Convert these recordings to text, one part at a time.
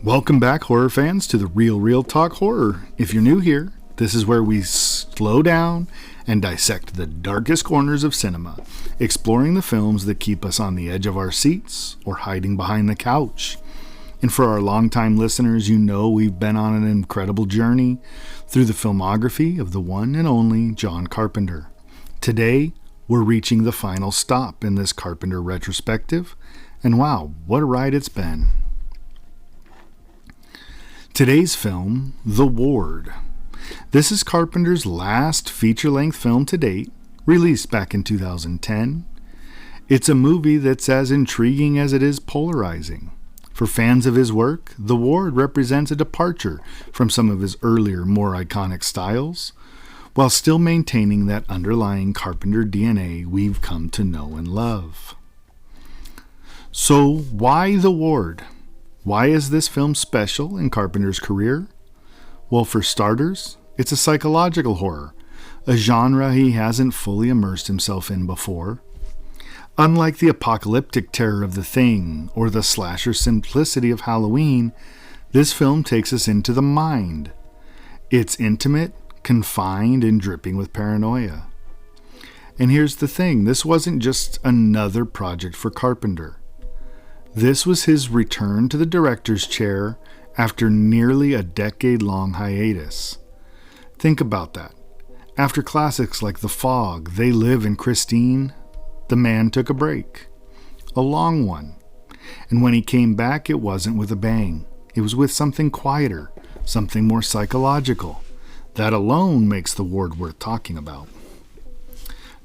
Welcome back, horror fans, to the Real Talk Horror. If you're new here, this is where we slow down and dissect the darkest corners of cinema, exploring the films that keep us on the edge of our seats or hiding behind the couch. And for our longtime listeners, you know we've been on an incredible journey through the filmography of the one and only John Carpenter. Today, we're reaching the final stop in this Carpenter retrospective, and wow, what a ride it's been. Today's film, The Ward. This is Carpenter's last feature-length film to date, released back in 2010. It's a movie that's as intriguing as it is polarizing. For fans of his work, The Ward represents a departure from some of his earlier, more iconic styles, while still maintaining that underlying Carpenter DNA we've come to know and love. So, why The Ward? Why is this film special in Carpenter's career? Well, for starters, it's a psychological horror, a genre he hasn't fully immersed himself in before. Unlike the apocalyptic terror of The Thing or the slasher simplicity of Halloween, this film takes us into the mind. It's intimate, confined, and dripping with paranoia. And here's the thing, this wasn't just another project for Carpenter. This was his return to the director's chair after nearly a decade-long hiatus. Think about that. After classics like The Fog, They Live, and Christine, the man took a break. A long one. And when he came back, it wasn't with a bang. It was with something quieter, something more psychological. That alone makes The Ward worth talking about.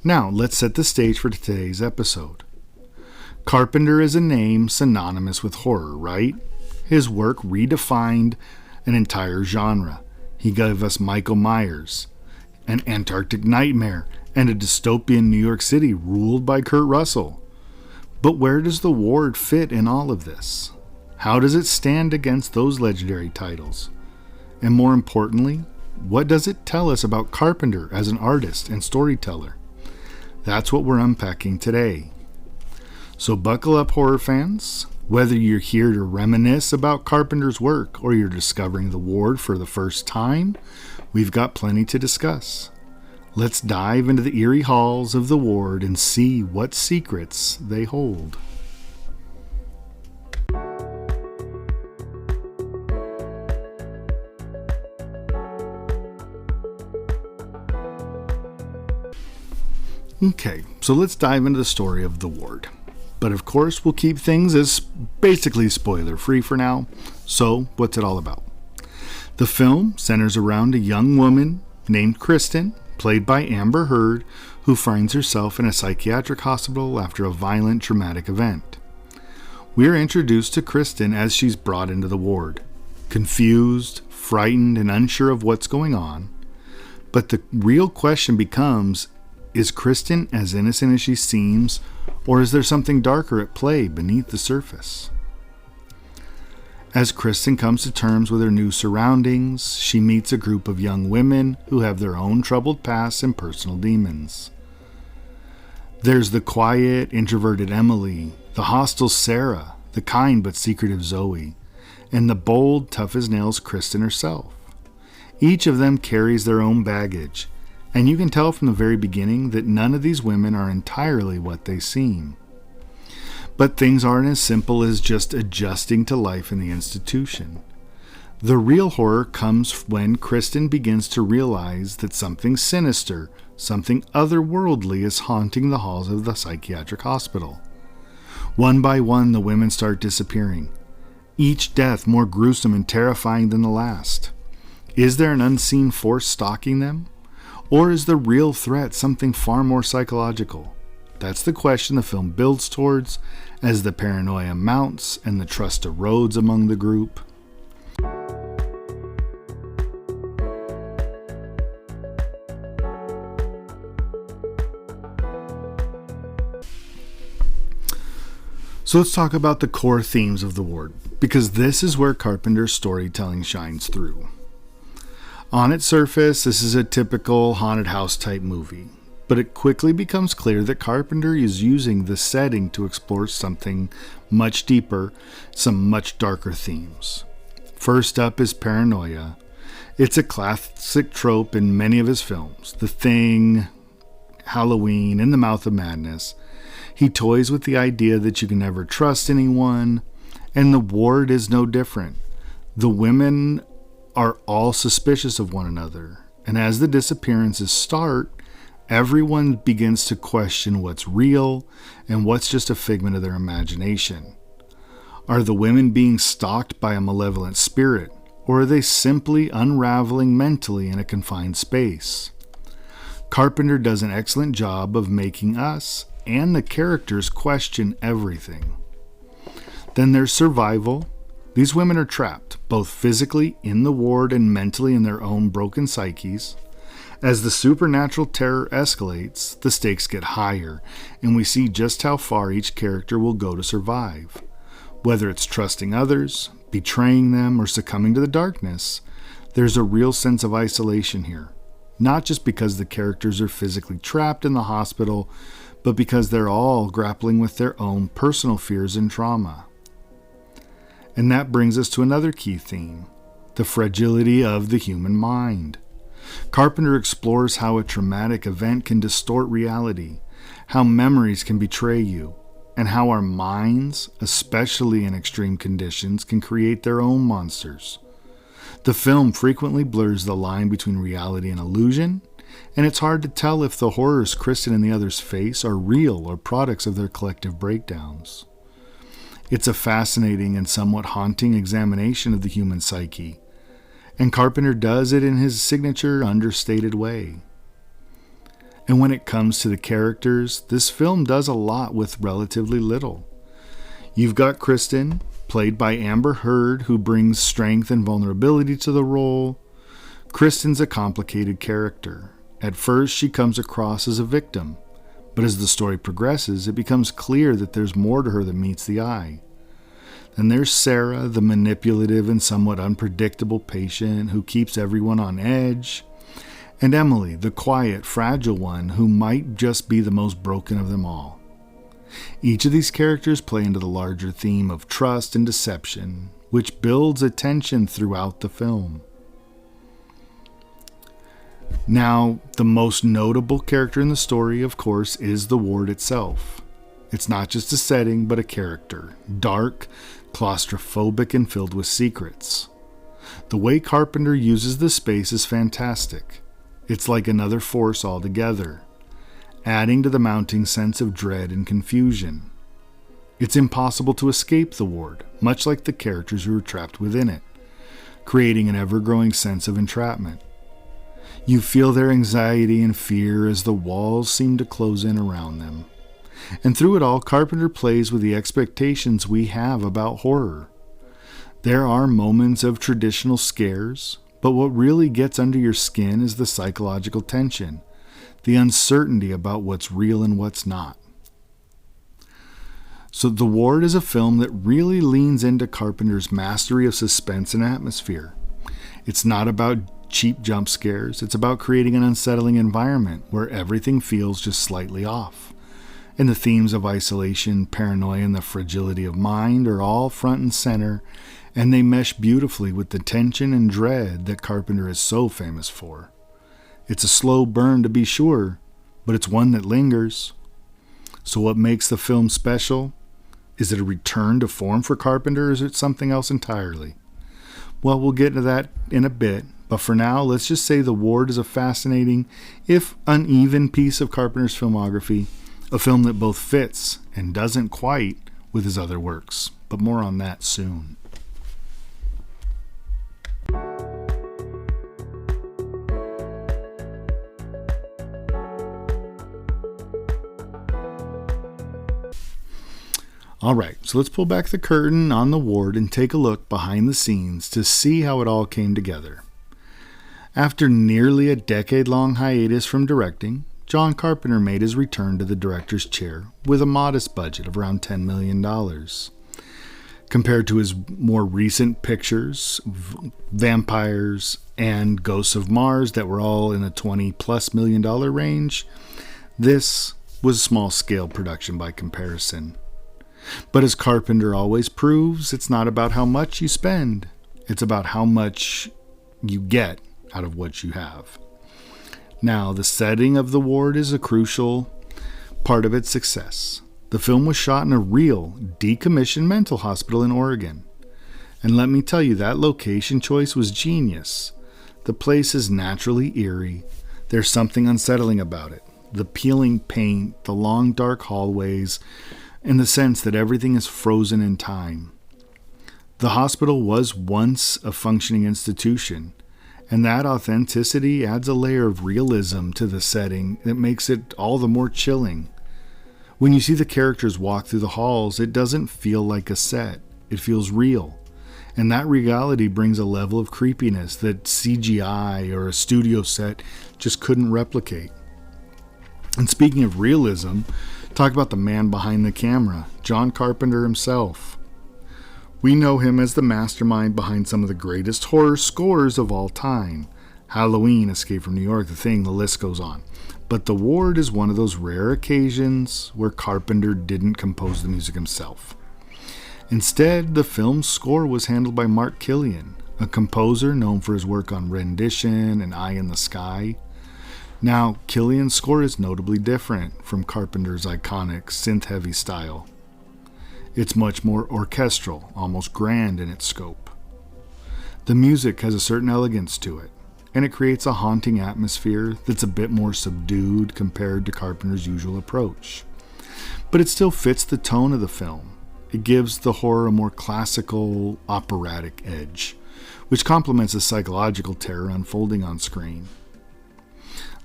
Now, let's set the stage for today's episode. Carpenter is a name synonymous with horror, right? His work redefined an entire genre. He gave us Michael Myers, an Antarctic Nightmare, and a dystopian New York City ruled by Kurt Russell. But where does The Ward fit in all of this? How does it stand against those legendary titles? And more importantly, what does it tell us about Carpenter as an artist and storyteller? That's what we're unpacking today. So buckle up, horror fans. Whether you're here to reminisce about Carpenter's work or you're discovering The Ward for the first time, we've got plenty to discuss. Let's dive into the eerie halls of The Ward and see what secrets they hold. Okay, so let's dive into the story of The Ward. But of course, we'll keep things as basically spoiler-free for now. So, what's it all about? The film centers around a young woman named Kristen, played by Amber Heard, who finds herself in a psychiatric hospital after a violent, traumatic event. We are introduced to Kristen as she's brought into the ward, confused, frightened, and unsure of what's going on. But the real question becomes, is Kristen as innocent as she seems, or is there something darker at play beneath the surface? As Kristen comes to terms with her new surroundings, she meets a group of young women who have their own troubled pasts and personal demons. There's the quiet, introverted Emily, the hostile Sarah, the kind but secretive Zoe, and the bold, tough-as-nails Kristen herself. Each of them carries their own baggage, and you can tell from the very beginning that none of these women are entirely what they seem. But things aren't as simple as just adjusting to life in the institution. The real horror comes when Kristen begins to realize that something sinister, something otherworldly is haunting the halls of the psychiatric hospital. One by one, the women start disappearing, each death more gruesome and terrifying than the last. Is there an unseen force stalking them? Or is the real threat something far more psychological? That's the question the film builds towards as the paranoia mounts and the trust erodes among the group. So let's talk about the core themes of The Ward, because this is where Carpenter's storytelling shines through. On its surface, this is a typical haunted house type movie, but it quickly becomes clear that Carpenter is using the setting to explore something much deeper, some much darker themes. First up is paranoia. It's a classic trope in many of his films. The Thing, Halloween, In the Mouth of Madness. He toys with the idea that you can never trust anyone, and The Ward is no different. The women are all suspicious of one another, and as the disappearances start, everyone begins to question what's real and what's just a figment of their imagination. Are the women being stalked by a malevolent spirit, or are they simply unraveling mentally in a confined space? Carpenter does an excellent job of making us and the characters question everything. Then there's survival. These women are trapped, both physically in the ward and mentally in their own broken psyches. As the supernatural terror escalates, the stakes get higher, and we see just how far each character will go to survive. Whether it's trusting others, betraying them, or succumbing to the darkness, there's a real sense of isolation here. Not just because the characters are physically trapped in the hospital, but because they're all grappling with their own personal fears and trauma. And that brings us to another key theme, the fragility of the human mind. Carpenter explores how a traumatic event can distort reality, how memories can betray you, and how our minds, especially in extreme conditions, can create their own monsters. The film frequently blurs the line between reality and illusion, and it's hard to tell if the horrors Kristen and the others face are real or products of their collective breakdowns. It's a fascinating and somewhat haunting examination of the human psyche, and Carpenter does it in his signature understated way. And when it comes to the characters, this film does a lot with relatively little. You've got Kristen, played by Amber Heard, who brings strength and vulnerability to the role. Kristen's a complicated character. At first, she comes across as a victim, but as the story progresses, it becomes clear that there's more to her than meets the eye. Then there's Sarah, the manipulative and somewhat unpredictable patient who keeps everyone on edge, and Emily, the quiet, fragile one who might just be the most broken of them all. Each of these characters play into the larger theme of trust and deception, which builds a tension throughout the film. Now, the most notable character in the story, of course, is the ward itself. It's not just a setting, but a character. Dark, claustrophobic, and filled with secrets. The way Carpenter uses the space is fantastic. It's like another force altogether, adding to the mounting sense of dread and confusion. It's impossible to escape the ward, much like the characters who are trapped within it, creating an ever-growing sense of entrapment. You feel their anxiety and fear as the walls seem to close in around them. And through it all, Carpenter plays with the expectations we have about horror. There are moments of traditional scares, but what really gets under your skin is the psychological tension, the uncertainty about what's real and what's not. So The Ward is a film that really leans into Carpenter's mastery of suspense and atmosphere. It's not about cheap jump scares, it's about creating an unsettling environment where everything feels just slightly off. And the themes of isolation, paranoia, and the fragility of mind are all front and center, and they mesh beautifully with the tension and dread that Carpenter is so famous for. It's a slow burn to be sure, but it's one that lingers. So what makes the film special? Is it a return to form for Carpenter, or is it something else entirely? Well, we'll get into that in a bit, but for now, let's just say The Ward is a fascinating, if uneven, piece of Carpenter's filmography, a film that both fits and doesn't quite with his other works, but more on that soon. All right, so let's pull back the curtain on The Ward and take a look behind the scenes to see how it all came together. After nearly a decade-long hiatus from directing, John Carpenter made his return to the director's chair with a modest budget of around $10 million. Compared to his more recent pictures, Vampires and Ghosts of Mars, that were all in the $20+ million range, this was a small-scale production by comparison. But as Carpenter always proves, it's not about how much you spend. It's about how much you get out of what you have. Now, the setting of the ward is a crucial part of its success. The film was shot in a real, decommissioned mental hospital in Oregon. And let me tell you, that location choice was genius. The place is naturally eerie. There's something unsettling about it. The peeling paint, the long dark hallways, and the sense that everything is frozen in time. The hospital was once a functioning institution, and that authenticity adds a layer of realism to the setting that makes it all the more chilling. When you see the characters walk through the halls, it doesn't feel like a set. It feels real. And that reality brings a level of creepiness that CGI or a studio set just couldn't replicate. And speaking of realism, talk about the man behind the camera, John Carpenter himself. We know him as the mastermind behind some of the greatest horror scores of all time. Halloween, Escape from New York, The Thing, the list goes on. But The Ward is one of those rare occasions where Carpenter didn't compose the music himself. Instead, the film's score was handled by Mark Killian, a composer known for his work on Rendition and Eye in the Sky. Now, Killian's score is notably different from Carpenter's iconic synth-heavy style. It's much more orchestral, almost grand in its scope. The music has a certain elegance to it, and it creates a haunting atmosphere that's a bit more subdued compared to Carpenter's usual approach. But it still fits the tone of the film. It gives the horror a more classical, operatic edge, which complements the psychological terror unfolding on screen.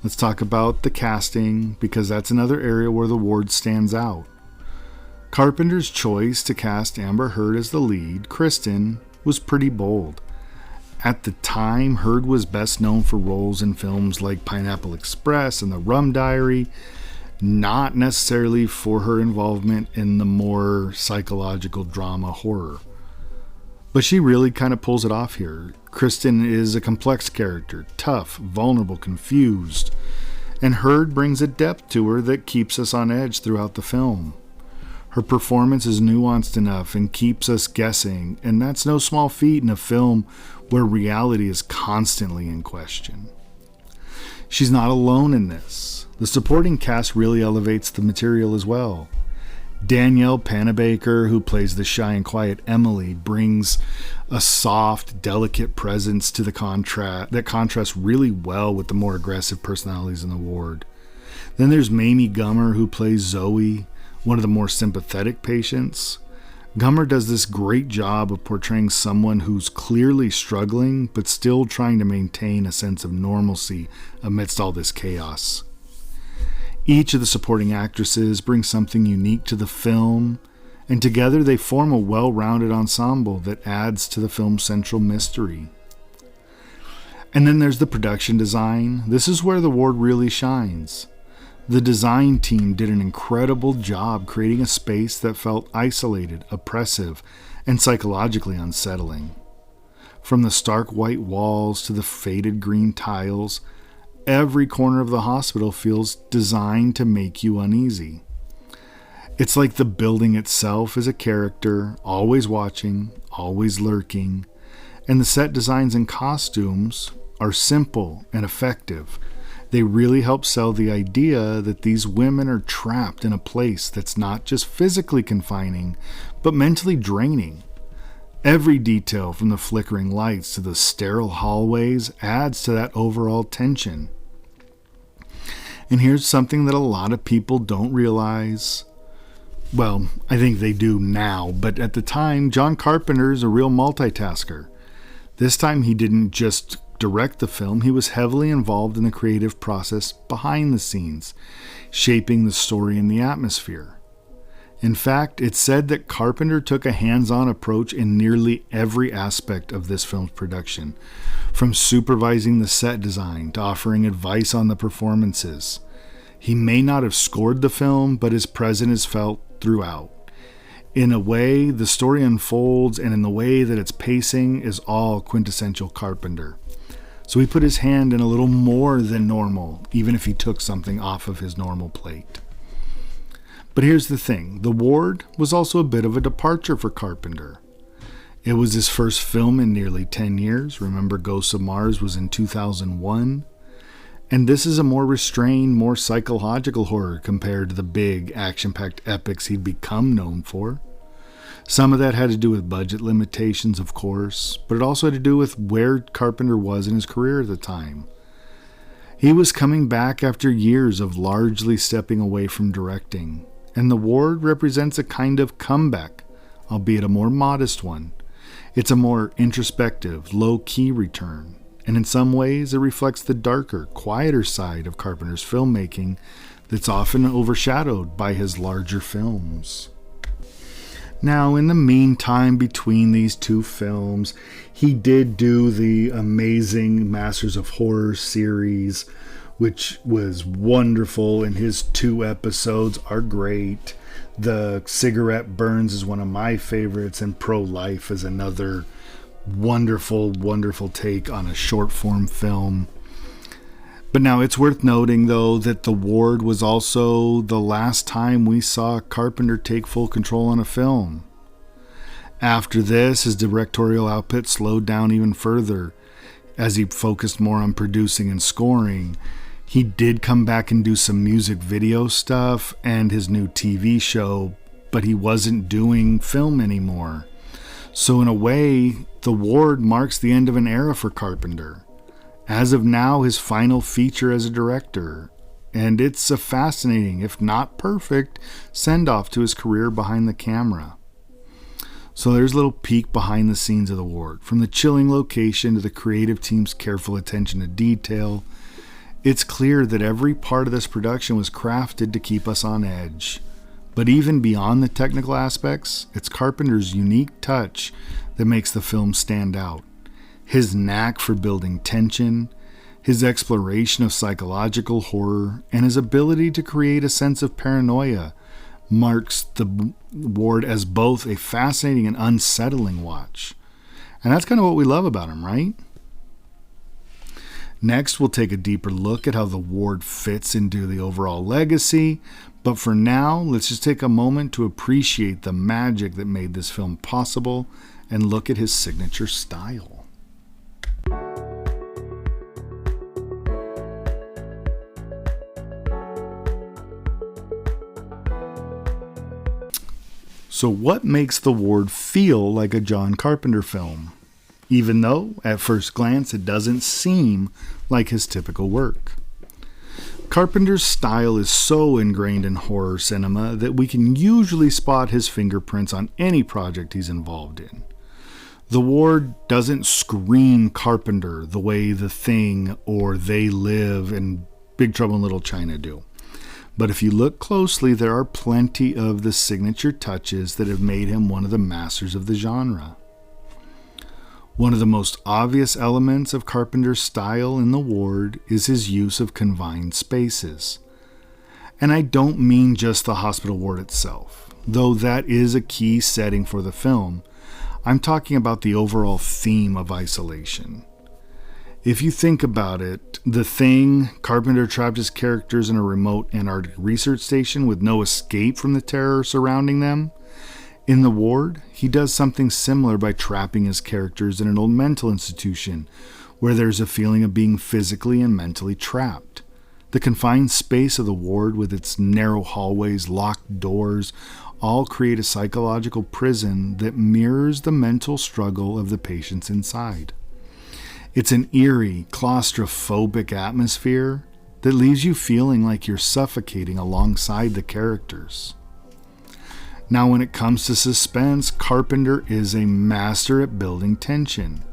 Let's talk about the casting, because that's another area where The Ward stands out. Carpenter's choice to cast Amber Heard as the lead, Kristen, was pretty bold. At the time, Heard was best known for roles in films like Pineapple Express and The Rum Diary, not necessarily for her involvement in the more psychological drama horror. But she really kind of pulls it off here. Kristen is a complex character, tough, vulnerable, confused, and Heard brings a depth to her that keeps us on edge throughout the film. Her performance is nuanced enough and keeps us guessing, and that's no small feat in a film where reality is constantly in question. She's not alone in this. The supporting cast really elevates the material as well. Danielle Panabaker, who plays the shy and quiet Emily, brings a soft, delicate presence to the contrast that contrasts really well with the more aggressive personalities in the ward. Then there's Mamie Gummer, who plays Zoe, one of the more sympathetic patients. Gummer does this great job of portraying someone who's clearly struggling, but still trying to maintain a sense of normalcy amidst all this chaos. Each of the supporting actresses brings something unique to the film, and together they form a well-rounded ensemble that adds to the film's central mystery. And then there's the production design. This is where The Ward really shines. The design team did an incredible job creating a space that felt isolated, oppressive, and psychologically unsettling. From the stark white walls to the faded green tiles, every corner of the hospital feels designed to make you uneasy. It's like the building itself is a character, always watching, always lurking, and the set designs and costumes are simple and effective. They really help sell the idea that these women are trapped in a place that's not just physically confining, but mentally draining. Every detail, from the flickering lights to the sterile hallways, adds to that overall tension. And here's something that a lot of people don't realize. Well, I think they do now, but at the time, John Carpenter is a real multitasker. This time he didn't just direct the film, he was heavily involved in the creative process behind the scenes, shaping the story and the atmosphere. In fact, it's said that Carpenter took a hands-on approach in nearly every aspect of this film's production, from supervising the set design to offering advice on the performances. He may not have scored the film, but his presence is felt throughout. In a way, the story unfolds, and in the way that it's pacing is all quintessential Carpenter. So he put his hand in a little more than normal, even if he took something off of his normal plate. But here's the thing, The Ward was also a bit of a departure for Carpenter. It was his first film in nearly 10 years. Remember, Ghosts of Mars was in 2001. And this is a more restrained, more psychological horror compared to the big, action-packed epics he'd become known for. Some of that had to do with budget limitations, of course, but it also had to do with where Carpenter was in his career at the time. He was coming back after years of largely stepping away from directing, and The Ward represents a kind of comeback, albeit a more modest one. It's a more introspective, low-key return, and in some ways it reflects the darker, quieter side of Carpenter's filmmaking that's often overshadowed by his larger films. Now, in the meantime, between these two films, he did do the amazing Masters of Horror series, which was wonderful, and his 2 episodes are great. The Cigarette Burns is one of my favorites, and Pro-Life is another wonderful, wonderful take on a short-form film. But now it's worth noting, though, that The Ward was also the last time we saw Carpenter take full control on a film. After this, his directorial output slowed down even further as he focused more on producing and scoring. He did come back and do some music video stuff and his new TV show, but he wasn't doing film anymore. So in a way, The Ward marks the end of an era for Carpenter. As of now, his final feature as a director, and it's a fascinating, if not perfect, send-off to his career behind the camera. So there's a little peek behind the scenes of The Ward. From the chilling location to the creative team's careful attention to detail, it's clear that every part of this production was crafted to keep us on edge. But even beyond the technical aspects, it's Carpenter's unique touch that makes the film stand out. His knack for building tension, his exploration of psychological horror, and his ability to create a sense of paranoia marks The Ward as both a fascinating and unsettling watch. And that's kind of what we love about him, right? Next, we'll take a deeper look at how The Ward fits into the overall legacy. But for now, let's just take a moment to appreciate the magic that made this film possible and look at his signature style. So what makes The Ward feel like a John Carpenter film, even though, at first glance, it doesn't seem like his typical work? Carpenter's style is so ingrained in horror cinema that we can usually spot his fingerprints on any project he's involved in. The Ward doesn't scream Carpenter the way The Thing or They Live and Big Trouble in Little China do. But if you look closely, there are plenty of the signature touches that have made him one of the masters of the genre. One of the most obvious elements of Carpenter's style in The Ward is his use of confined spaces. And I don't mean just the hospital ward itself, though that is a key setting for the film. I'm talking about the overall theme of isolation. If you think about it, The Thing, Carpenter trapped his characters in a remote Antarctic research station with no escape from the terror surrounding them. In The Ward, he does something similar by trapping his characters in an old mental institution where there's a feeling of being physically and mentally trapped. The confined space of The Ward with its narrow hallways, locked doors, all create a psychological prison that mirrors the mental struggle of the patients inside. It's an eerie, claustrophobic atmosphere that leaves you feeling like you're suffocating alongside the characters. Now, when it comes to suspense, Carpenter is a master at building tension.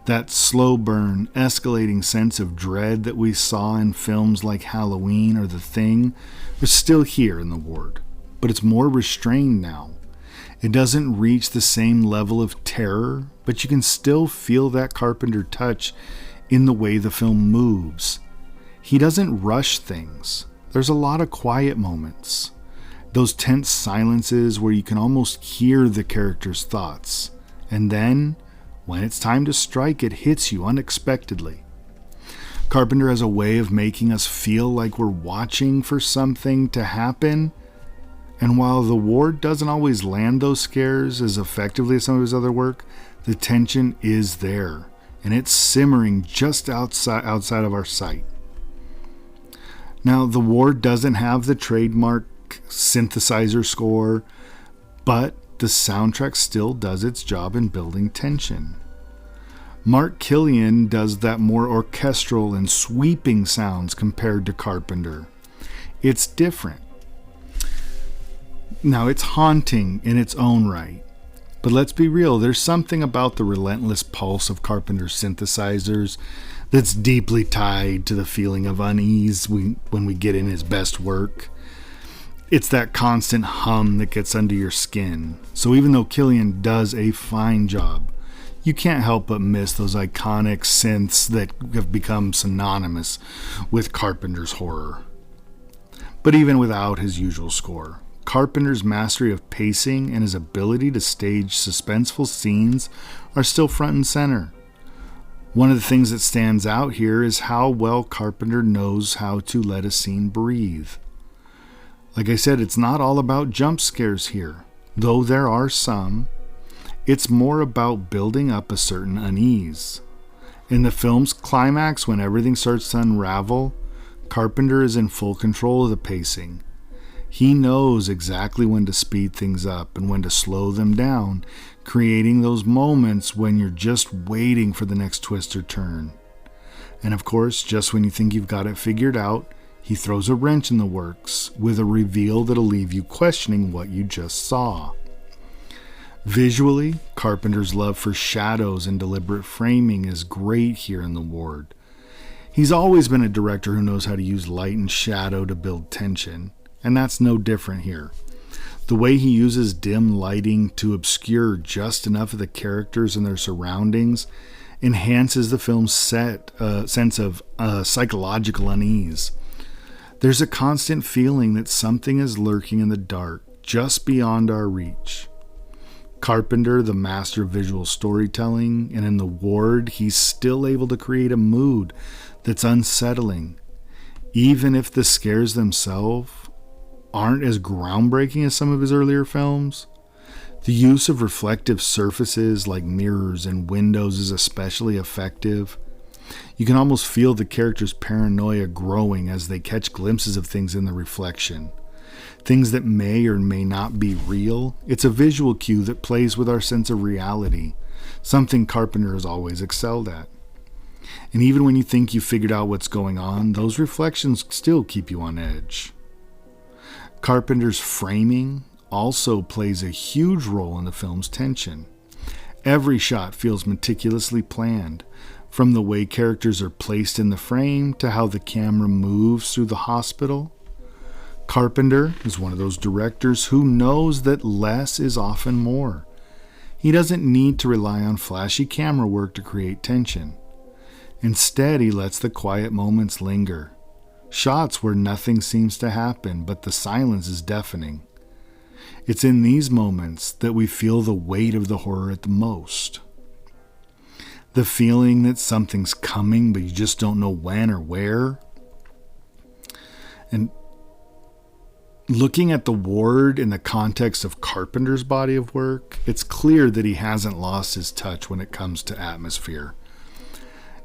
That slow burn, escalating sense of dread that we saw in films like Halloween or The Thing is still here in The Ward, but it's more restrained now. It doesn't reach the same level of terror, but you can still feel that Carpenter touch in the way the film moves. He doesn't rush things. There's a lot of quiet moments. Those tense silences where you can almost hear the character's thoughts. And then, when it's time to strike, it hits you unexpectedly. Carpenter has a way of making us feel like we're watching for something to happen, And while The Ward doesn't always land those scares as effectively as some of his other work, the tension is there, and it's simmering just outside of our sight. Now, The Ward doesn't have the trademark synthesizer score, but the soundtrack still does its job in building tension. Mark Killian does that more orchestral and sweeping sounds compared to Carpenter. It's different. Now, it's haunting in its own right. But let's be real, there's something about the relentless pulse of Carpenter's synthesizers that's deeply tied to the feeling of unease when we get in his best work. It's that constant hum that gets under your skin. So even though Killian does a fine job, you can't help but miss those iconic synths that have become synonymous with Carpenter's horror. But even without his usual score, Carpenter's mastery of pacing and his ability to stage suspenseful scenes are still front and center. One of the things that stands out here is how well Carpenter knows how to let a scene breathe. Like I said, it's not all about jump scares here, though there are some. It's more about building up a certain unease. In the film's climax, when everything starts to unravel, Carpenter is in full control of the pacing. He knows exactly when to speed things up and when to slow them down, creating those moments when you're just waiting for the next twist or turn. And of course, just when you think you've got it figured out, he throws a wrench in the works with a reveal that'll leave you questioning what you just saw. Visually, Carpenter's love for shadows and deliberate framing is great here in The Ward. He's always been a director who knows how to use light and shadow to build tension, and that's no different here. The way he uses dim lighting to obscure just enough of the characters and their surroundings enhances the film's sense of psychological unease. There's a constant feeling that something is lurking in the dark, just beyond our reach. Carpenter, the master of visual storytelling, and in The Ward, he's still able to create a mood that's unsettling, even if the scares themselves aren't as groundbreaking as some of his earlier films. The use of reflective surfaces like mirrors and windows is especially effective. You can almost feel the characters' paranoia growing as they catch glimpses of things in the reflection. Things that may or may not be real. It's a visual cue that plays with our sense of reality, something Carpenter has always excelled at. And even when you think you figured out what's going on, those reflections still keep you on edge. Carpenter's framing also plays a huge role in the film's tension. Every shot feels meticulously planned, from the way characters are placed in the frame to how the camera moves through the hospital. Carpenter is one of those directors who knows that less is often more. He doesn't need to rely on flashy camera work to create tension. Instead, he lets the quiet moments linger. Shots where nothing seems to happen, but the silence is deafening. It's in these moments that we feel the weight of the horror at the most. The feeling that something's coming, but you just don't know when or where. And looking at The Ward in the context of Carpenter's body of work, it's clear that he hasn't lost his touch when it comes to atmosphere.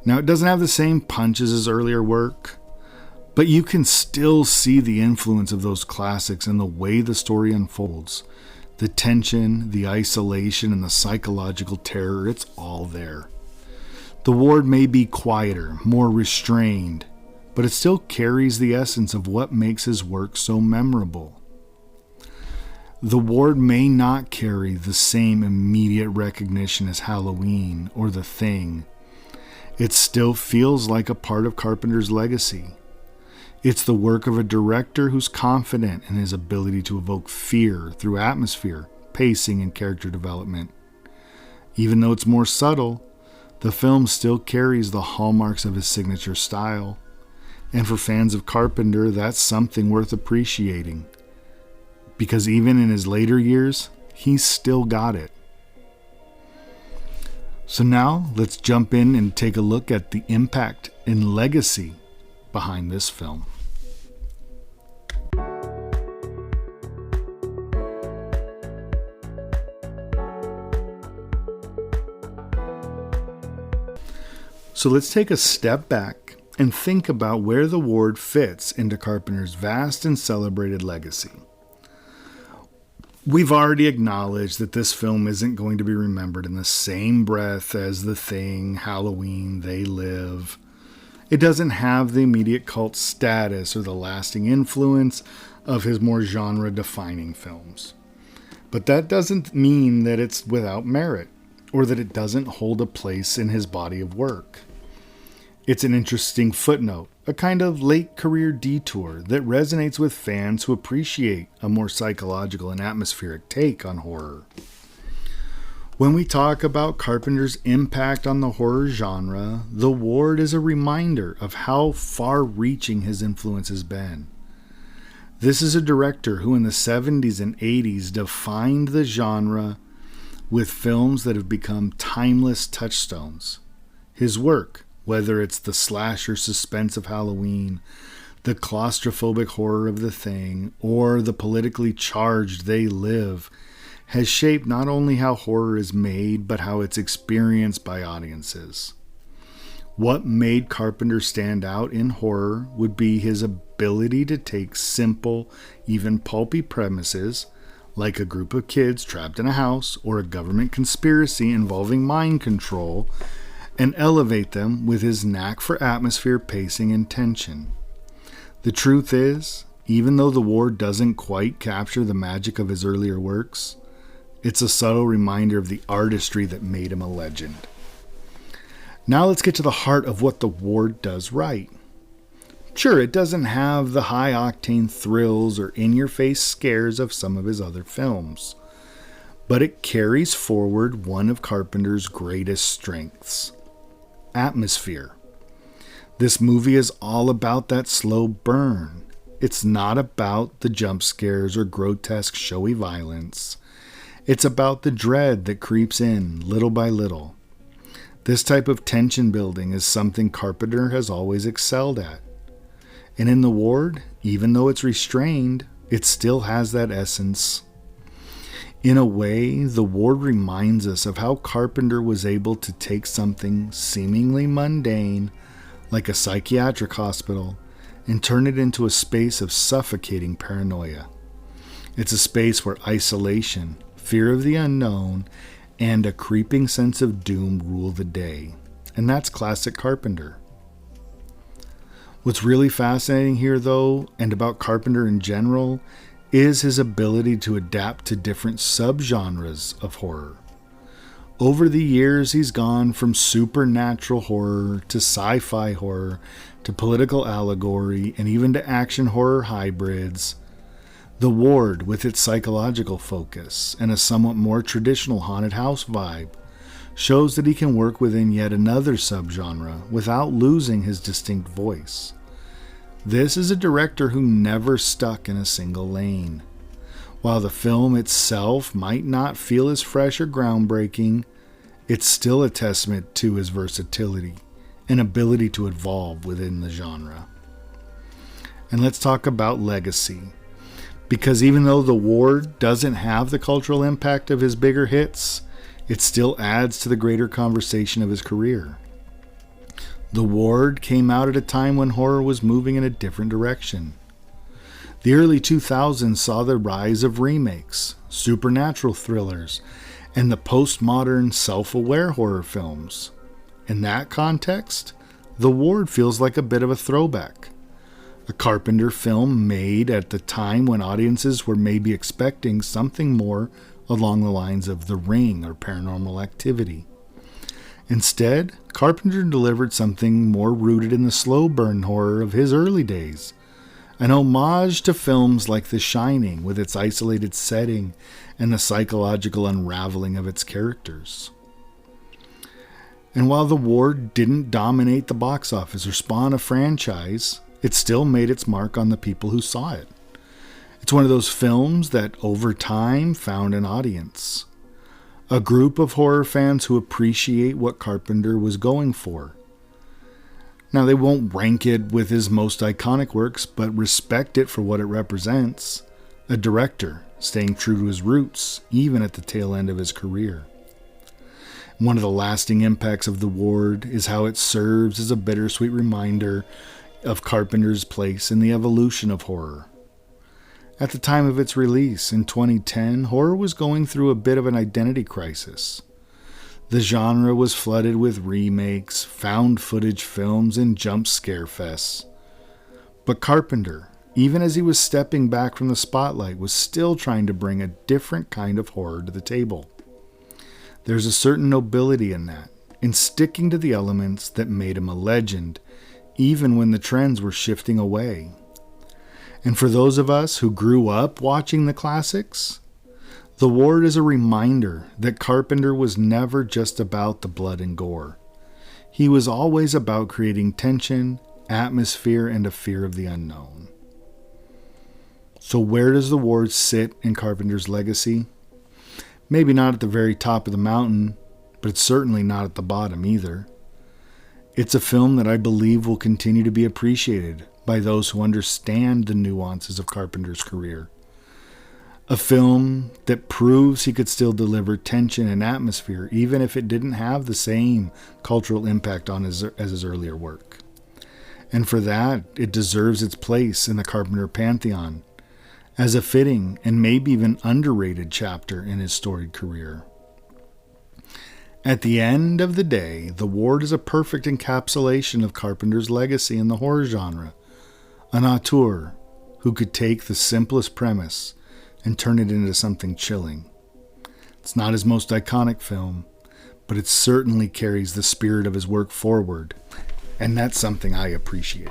Now, it doesn't have the same punch as his earlier work, but you can still see the influence of those classics in the way the story unfolds. The tension, the isolation, and the psychological terror, it's all there. The Ward may be quieter, more restrained, but it still carries the essence of what makes his work so memorable. The Ward may not carry the same immediate recognition as Halloween or The Thing. It still feels like a part of Carpenter's legacy. It's the work of a director who's confident in his ability to evoke fear through atmosphere, pacing, and character development. Even though it's more subtle, the film still carries the hallmarks of his signature style. And for fans of Carpenter, that's something worth appreciating. Because even in his later years, he's still got it. So now, let's jump in and take a look at the impact and legacy behind this film. So let's take a step back and think about where The Ward fits into Carpenter's vast and celebrated legacy. We've already acknowledged that this film isn't going to be remembered in the same breath as The Thing, Halloween, They Live. It doesn't have the immediate cult status or the lasting influence of his more genre-defining films. But that doesn't mean that it's without merit, or that it doesn't hold a place in his body of work. It's an interesting footnote, a kind of late career detour that resonates with fans who appreciate a more psychological and atmospheric take on horror. When we talk about Carpenter's impact on the horror genre, The Ward is a reminder of how far-reaching his influence has been. This is a director who in the 70s and 80s defined the genre with films that have become timeless touchstones. His work, whether it's the slasher suspense of Halloween, the claustrophobic horror of The Thing, or the politically charged They Live, has shaped not only how horror is made, but how it's experienced by audiences. What made Carpenter stand out in horror would be his ability to take simple, even pulpy premises, like a group of kids trapped in a house or a government conspiracy involving mind control, and elevate them with his knack for atmosphere, pacing, and tension. The truth is, even though The Ward doesn't quite capture the magic of his earlier works, it's a subtle reminder of the artistry that made him a legend. Now let's get to the heart of what The Ward does right. Sure, it doesn't have the high-octane thrills or in-your-face scares of some of his other films, but it carries forward one of Carpenter's greatest strengths: atmosphere. This movie is all about that slow burn. It's not about the jump scares or grotesque showy violence. It's about the dread that creeps in little by little. This type of tension building is something Carpenter has always excelled at. And in The Ward, even though it's restrained, it still has that essence. In a way, The Ward reminds us of how Carpenter was able to take something seemingly mundane, like a psychiatric hospital, and turn it into a space of suffocating paranoia. It's a space where isolation, fear of the unknown, and a creeping sense of doom rule the day. And that's classic Carpenter. What's really fascinating here, though, and about Carpenter in general, is his ability to adapt to different subgenres of horror. Over the years, he's gone from supernatural horror to sci-fi horror to political allegory and even to action horror hybrids. The Ward, with its psychological focus and a somewhat more traditional haunted house vibe, shows that he can work within yet another subgenre without losing his distinct voice. This is a director who never stuck in a single lane. While the film itself might not feel as fresh or groundbreaking, it's still a testament to his versatility and ability to evolve within the genre. And let's talk about legacy. Because even though The Ward doesn't have the cultural impact of his bigger hits, it still adds to the greater conversation of his career. The Ward came out at a time when horror was moving in a different direction. The early 2000s saw the rise of remakes, supernatural thrillers, and the postmodern self-aware horror films. In that context, The Ward feels like a bit of a throwback. A Carpenter film made at the time when audiences were maybe expecting something more along the lines of The Ring or Paranormal Activity. Instead, Carpenter delivered something more rooted in the slow burn horror of his early days, an homage to films like The Shining with its isolated setting and the psychological unraveling of its characters. And while The Ward didn't dominate the box office or spawn a franchise, it still made its mark on the people who saw it. It's one of those films that over time found an audience. A group of horror fans who appreciate what Carpenter was going for. Now, they won't rank it with his most iconic works, but respect it for what it represents. A director staying true to his roots, even at the tail end of his career. One of the lasting impacts of The Ward is how it serves as a bittersweet reminder of Carpenter's place in the evolution of horror. At the time of its release in 2010, horror was going through a bit of an identity crisis. The genre was flooded with remakes, found footage films, and jump scare fests. But Carpenter, even as he was stepping back from the spotlight, was still trying to bring a different kind of horror to the table. There's a certain nobility in that, in sticking to the elements that made him a legend, even when the trends were shifting away. And for those of us who grew up watching the classics, The Ward is a reminder that Carpenter was never just about the blood and gore. He was always about creating tension, atmosphere, and a fear of the unknown. So where does The Ward sit in Carpenter's legacy? Maybe not at the very top of the mountain, but it's certainly not at the bottom either. It's a film that I believe will continue to be appreciated by those who understand the nuances of Carpenter's career. A film that proves he could still deliver tension and atmosphere even if it didn't have the same cultural impact as his earlier work. And for that, it deserves its place in the Carpenter pantheon as a fitting and maybe even underrated chapter in his storied career. At the end of the day, The Ward is a perfect encapsulation of Carpenter's legacy in the horror genre. An auteur who could take the simplest premise and turn it into something chilling. It's not his most iconic film, but it certainly carries the spirit of his work forward, and that's something I appreciate.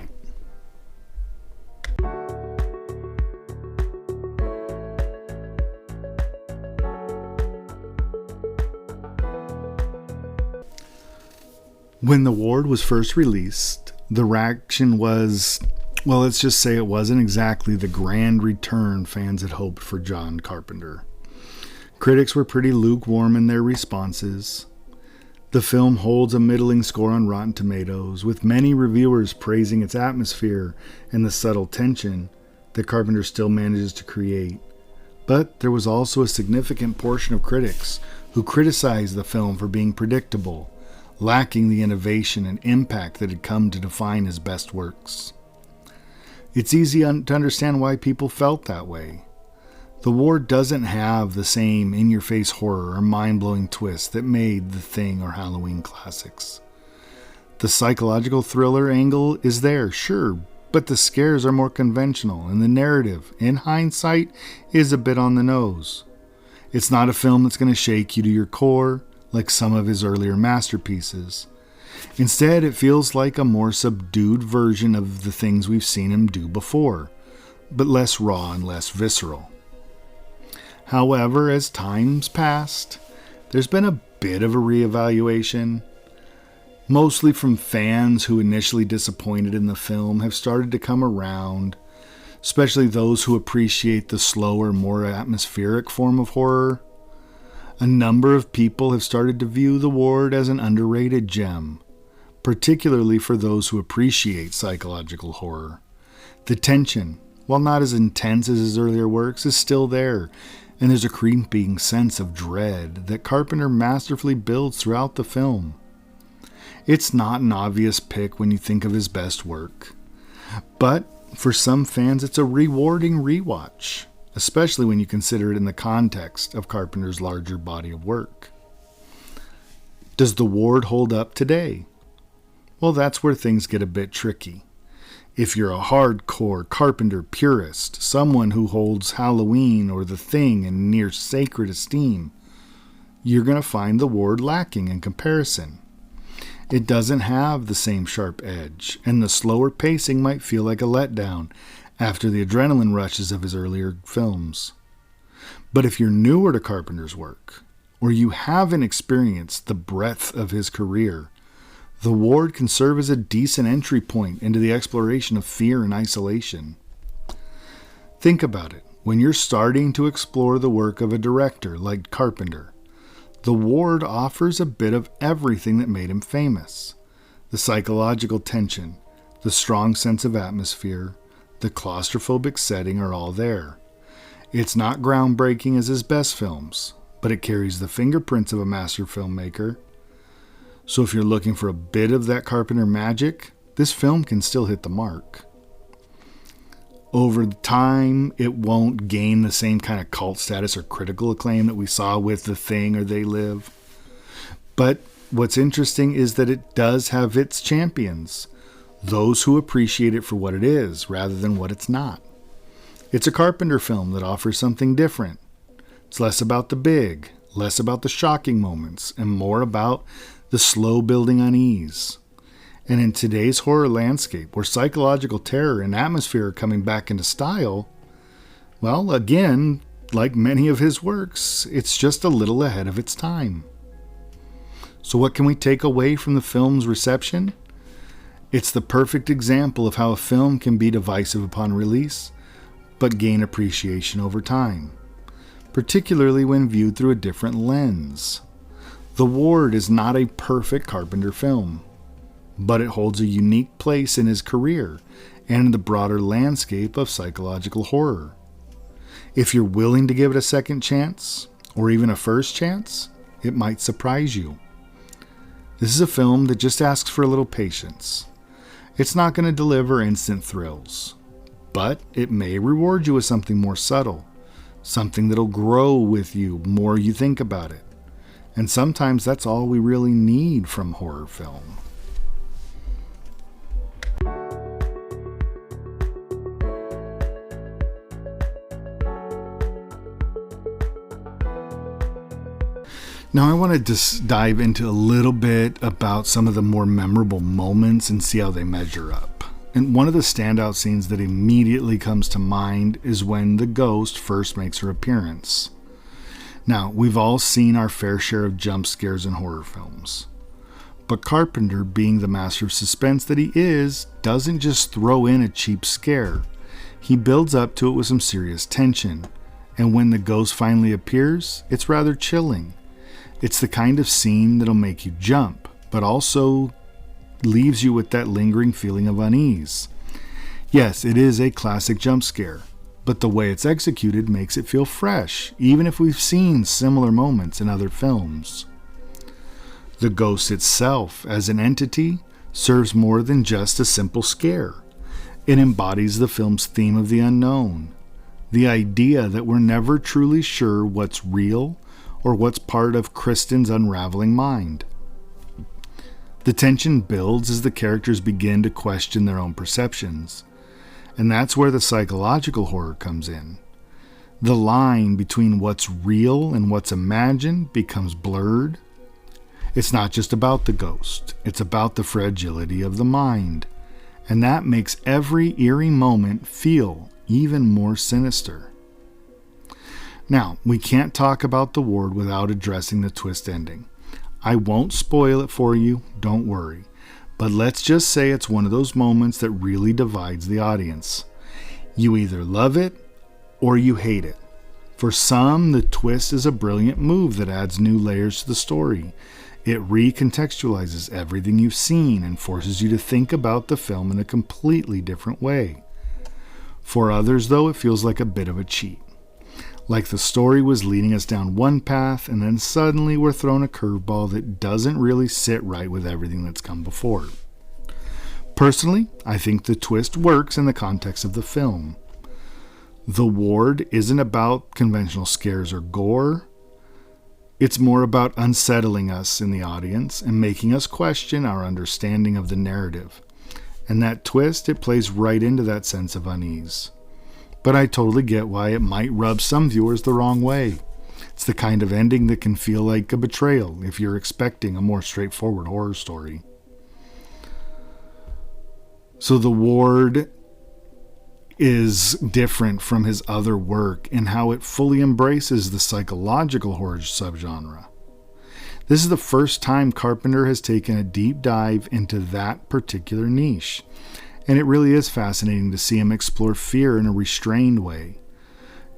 When The Ward was first released, the reaction was, well, let's just say it wasn't exactly the grand return fans had hoped for John Carpenter. Critics were pretty lukewarm in their responses. The film holds a middling score on Rotten Tomatoes, with many reviewers praising its atmosphere and the subtle tension that Carpenter still manages to create. But there was also a significant portion of critics who criticized the film for being predictable, lacking the innovation and impact that had come to define his best works. It's easy to understand why people felt that way. The Ward doesn't have the same in-your-face horror or mind-blowing twist that made The Thing or Halloween classics. The psychological thriller angle is there, sure, but the scares are more conventional, and the narrative, in hindsight, is a bit on the nose. It's not a film that's going to shake you to your core, like some of his earlier masterpieces. Instead, it feels like a more subdued version of the things we've seen him do before, but less raw and less visceral. However, as time's passed, there's been a bit of a reevaluation. Mostly from fans who initially disappointed in the film have started to come around, especially those who appreciate the slower, more atmospheric form of horror. A number of people have started to view The Ward as an underrated gem, particularly for those who appreciate psychological horror. The tension, while not as intense as his earlier works, is still there, and there's a creeping sense of dread that Carpenter masterfully builds throughout the film. It's not an obvious pick when you think of his best work, but for some fans it's a rewarding rewatch, especially when you consider it in the context of Carpenter's larger body of work. Does The Ward hold up today? Well, that's where things get a bit tricky. If you're a hardcore Carpenter purist, someone who holds Halloween or The Thing in near sacred esteem, you're going to find The Ward lacking in comparison. It doesn't have the same sharp edge, and the slower pacing might feel like a letdown after the adrenaline rushes of his earlier films. But if you're newer to Carpenter's work, or you haven't experienced the breadth of his career, The Ward can serve as a decent entry point into the exploration of fear and isolation. Think about it. When you're starting to explore the work of a director like Carpenter, The Ward offers a bit of everything that made him famous. The psychological tension, the strong sense of atmosphere, the claustrophobic setting are all there. It's not groundbreaking as his best films, but it carries the fingerprints of a master filmmaker. So if you're looking for a bit of that Carpenter magic, this film can still hit the mark. Over time, it won't gain the same kind of cult status or critical acclaim that we saw with The Thing or They Live. But what's interesting is that it does have its champions, those who appreciate it for what it is rather than what it's not. It's a Carpenter film that offers something different. It's less about the big, less about the shocking moments, and more about the slow building unease. And in today's horror landscape, where psychological terror and atmosphere are coming back into style, well, again, like many of his works, it's just a little ahead of its time. So what can we take away from the film's reception? It's the perfect example of how a film can be divisive upon release, but gain appreciation over time, particularly when viewed through a different lens. The Ward is not a perfect Carpenter film, but it holds a unique place in his career and in the broader landscape of psychological horror. If you're willing to give it a second chance, or even a first chance, it might surprise you. This is a film that just asks for a little patience. It's not going to deliver instant thrills, but it may reward you with something more subtle, something that'll grow with you more you think about it. And sometimes that's all we really need from horror film. Now I want to just dive into a little bit about some of the more memorable moments and see how they measure up. And one of the standout scenes that immediately comes to mind is when the ghost first makes her appearance. Now, we've all seen our fair share of jump scares in horror films. But Carpenter, being the master of suspense that he is, doesn't just throw in a cheap scare. He builds up to it with some serious tension. And when the ghost finally appears, it's rather chilling. It's the kind of scene that'll make you jump, but also leaves you with that lingering feeling of unease. Yes, it is a classic jump scare, but the way it's executed makes it feel fresh, even if we've seen similar moments in other films. The ghost itself, as an entity, serves more than just a simple scare. It embodies the film's theme of the unknown, the idea that we're never truly sure what's real or what's part of Kristen's unraveling mind. The tension builds as the characters begin to question their own perceptions, and that's where the psychological horror comes in. The line between what's real and what's imagined becomes blurred. It's not just about the ghost, it's about the fragility of the mind, and that makes every eerie moment feel even more sinister. Now, we can't talk about The Ward without addressing the twist ending. I won't spoil it for you, don't worry. But let's just say it's one of those moments that really divides the audience. You either love it or you hate it. For some, the twist is a brilliant move that adds new layers to the story. It recontextualizes everything you've seen and forces you to think about the film in a completely different way. For others, though, it feels like a bit of a cheat. Like the story was leading us down one path, and then suddenly we're thrown a curveball that doesn't really sit right with everything that's come before. Personally, I think the twist works in the context of the film. The Ward isn't about conventional scares or gore. It's more about unsettling us in the audience and making us question our understanding of the narrative. And that twist, it plays right into that sense of unease. But I totally get why it might rub some viewers the wrong way. It's the kind of ending that can feel like a betrayal if you're expecting a more straightforward horror story. So The Ward is different from his other work in how it fully embraces the psychological horror subgenre. This is the first time Carpenter has taken a deep dive into that particular niche. And it really is fascinating to see him explore fear in a restrained way.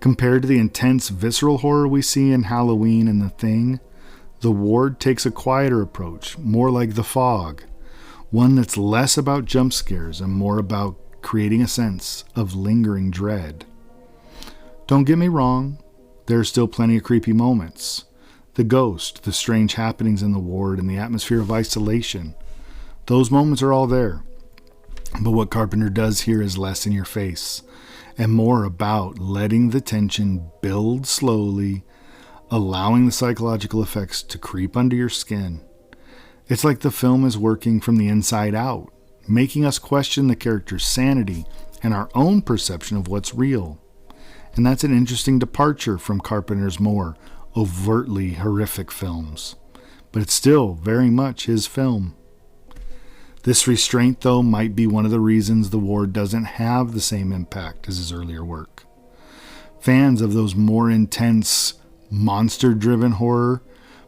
Compared to the intense visceral horror we see in Halloween and The Thing, The Ward takes a quieter approach, more like The Fog, one that's less about jump scares and more about creating a sense of lingering dread. Don't get me wrong, there are still plenty of creepy moments. The ghost, the strange happenings in the ward, and the atmosphere of isolation. Those moments are all there. But what Carpenter does here is less in your face and more about letting the tension build slowly, allowing the psychological effects to creep under your skin. It's like the film is working from the inside out, making us question the character's sanity and our own perception of what's real. And that's an interesting departure from Carpenter's more overtly horrific films. But it's still very much his film. This restraint, though, might be one of the reasons The Ward doesn't have the same impact as his earlier work. Fans of those more intense, monster-driven horror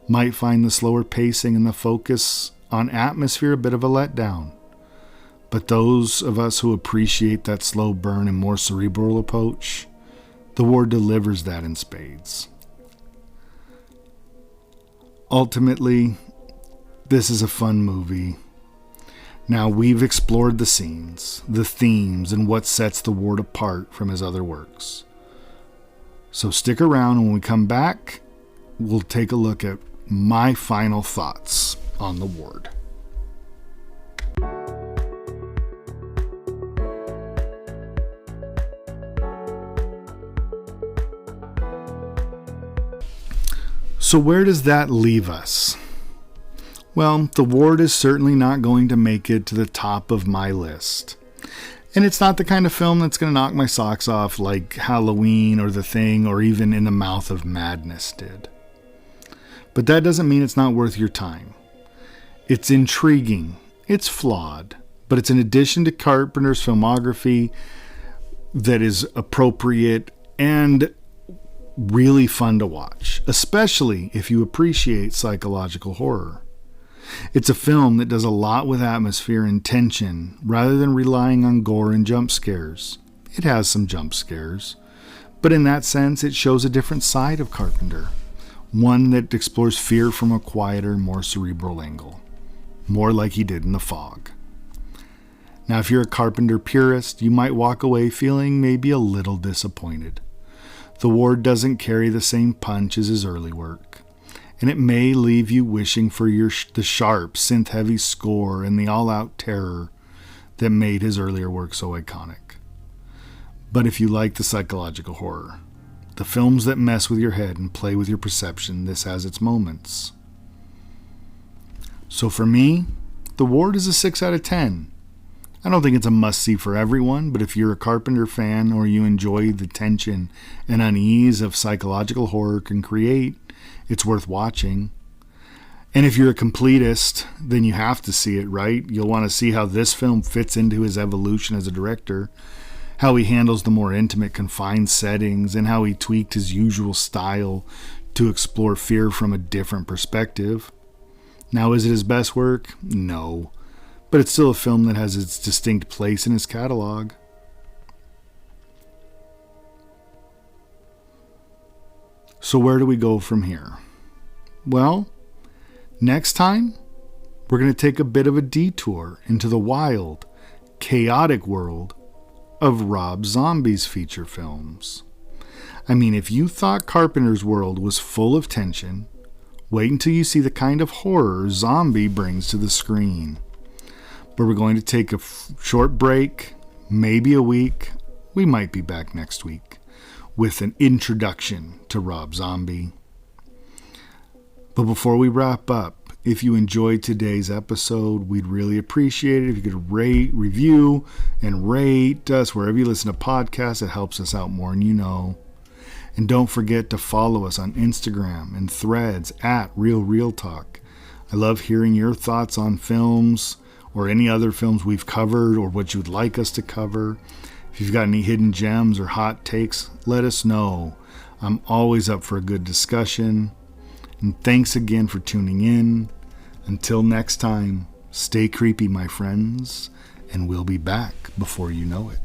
might find the slower pacing and the focus on atmosphere a bit of a letdown. But those of us who appreciate that slow burn and more cerebral approach, The Ward delivers that in spades. Ultimately, this is a fun movie. Now, we've explored the scenes, the themes, and what sets The Ward apart from his other works. So stick around, and when we come back, we'll take a look at my final thoughts on The Ward. So where does that leave us? Well, The Ward is certainly not going to make it to the top of my list. And it's not the kind of film that's going to knock my socks off like Halloween or The Thing or even In the Mouth of Madness did. But that doesn't mean it's not worth your time. It's intriguing, it's flawed, but it's an addition to Carpenter's filmography that is appropriate and really fun to watch, especially if you appreciate psychological horror. It's a film that does a lot with atmosphere and tension rather than relying on gore and jump scares. It has some jump scares, but in that sense it shows a different side of Carpenter, one that explores fear from a quieter, more cerebral angle, more like he did in The Fog. Now, if you're a Carpenter purist, you might walk away feeling maybe a little disappointed. The Ward doesn't carry the same punch as his early work, and it may leave you wishing for the sharp, synth-heavy score and the all-out terror that made his earlier work so iconic. But if you like the psychological horror, the films that mess with your head and play with your perception, this has its moments. So for me, The Ward is a 6 out of 10. I don't think it's a must-see for everyone, but if you're a Carpenter fan or you enjoy the tension and unease of psychological horror can create, it's worth watching. And if you're a completist, then you have to see it, right? You'll want to see how this film fits into his evolution as a director, how he handles the more intimate, confined settings, and how he tweaked his usual style to explore fear from a different perspective. Now, is it his best work? No. But it's still a film that has its distinct place in his catalog. So where do we go from here? Well, next time, we're going to take a bit of a detour into the wild, chaotic world of Rob Zombie's feature films. I mean, if you thought Carpenter's world was full of tension, wait until you see the kind of horror Zombie brings to the screen. But we're going to take a short break, maybe a week. We might be back next week with an introduction to Rob Zombie. But before we wrap up, if you enjoyed today's episode, we'd really appreciate it if you could rate, review, and rate us wherever you listen to podcasts. It helps us out more than you know. And don't forget to follow us on Instagram and Threads at Real Talk. I love hearing your thoughts on films or any other films we've covered or what you'd like us to cover. If you've got any hidden gems or hot takes, let us know. I'm always up for a good discussion. And thanks again for tuning in. Until next time, stay creepy, my friends, and we'll be back before you know it.